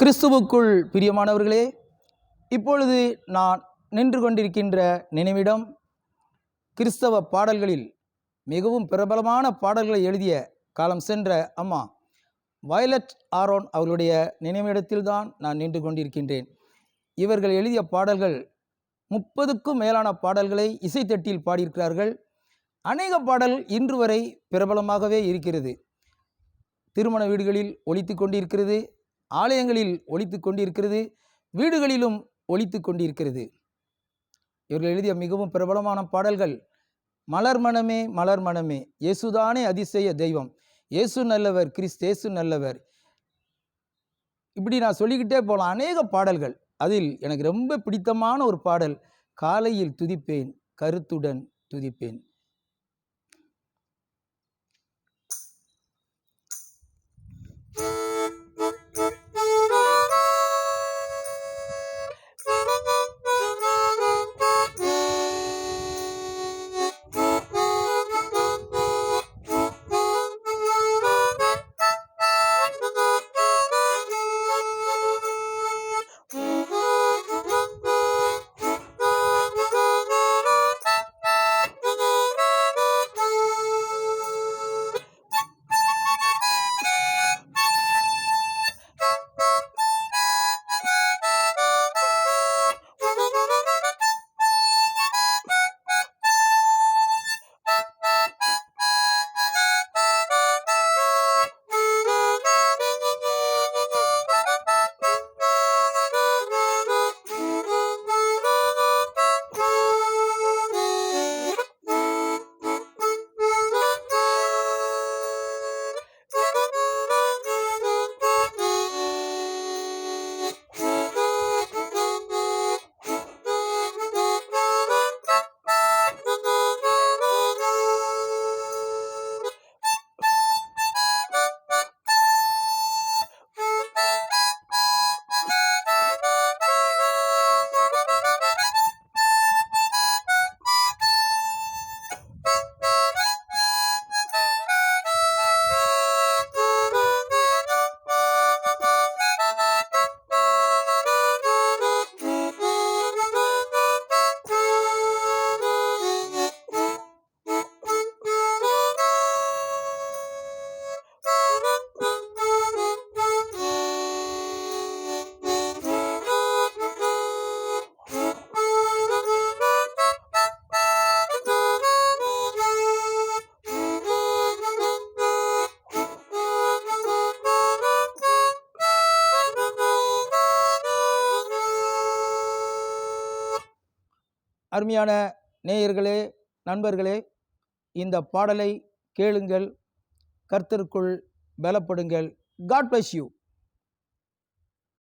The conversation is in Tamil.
கிறிஸ்துவுக்குள் பிரியமானவர்களே, இப்பொழுது நான் நின்று கொண்டிருக்கின்ற நினைவிடம் கிறிஸ்தவ பாடல்களில் மிகவும் பிரபலமான பாடல்களை எழுதிய காலம் சென்ற அம்மா வயலட் ஆரோன் அவர்களுடைய நினைவிடத்தில்தான் நான் நின்று கொண்டிருக்கின்றேன். இவர்கள் எழுதிய பாடல்கள் 30க்கும் மேலான பாடல்களை இசைத்தட்டில் பாடியிருக்கிறார்கள். அநேக பாடல் இன்று வரை பிரபலமாகவே இருக்கிறது. திருமண வீடுகளில் ஒலித்து கொண்டிருக்கிறது, ஆலயங்களில் ஒலித்து கொண்டிருக்கிறது, வீடுகளிலும் ஒலித்து கொண்டிருக்கிறது. இவர்கள் எழுதிய மிகவும் பிரபலமான பாடல்கள் மலர் மனமே மலர் மனமே, இயேசுதானே அதிசய தெய்வம், இயேசு நல்லவர், கிறிஸ்தேசு நல்லவர். இப்படி நான் சொல்லிக்கிட்டே போகலாம். அநேக பாடல்கள். அதில் எனக்கு ரொம்ப பிடித்தமான ஒரு பாடல், காலையில் துதிப்பேன் கருத்துடன் துதிப்பேன். அருமையான நேயர்களே, நண்பர்களே, இந்த பாடலை கேளுங்கள், கர்த்தருக்குள் பலப்படுங்கள். God bless you.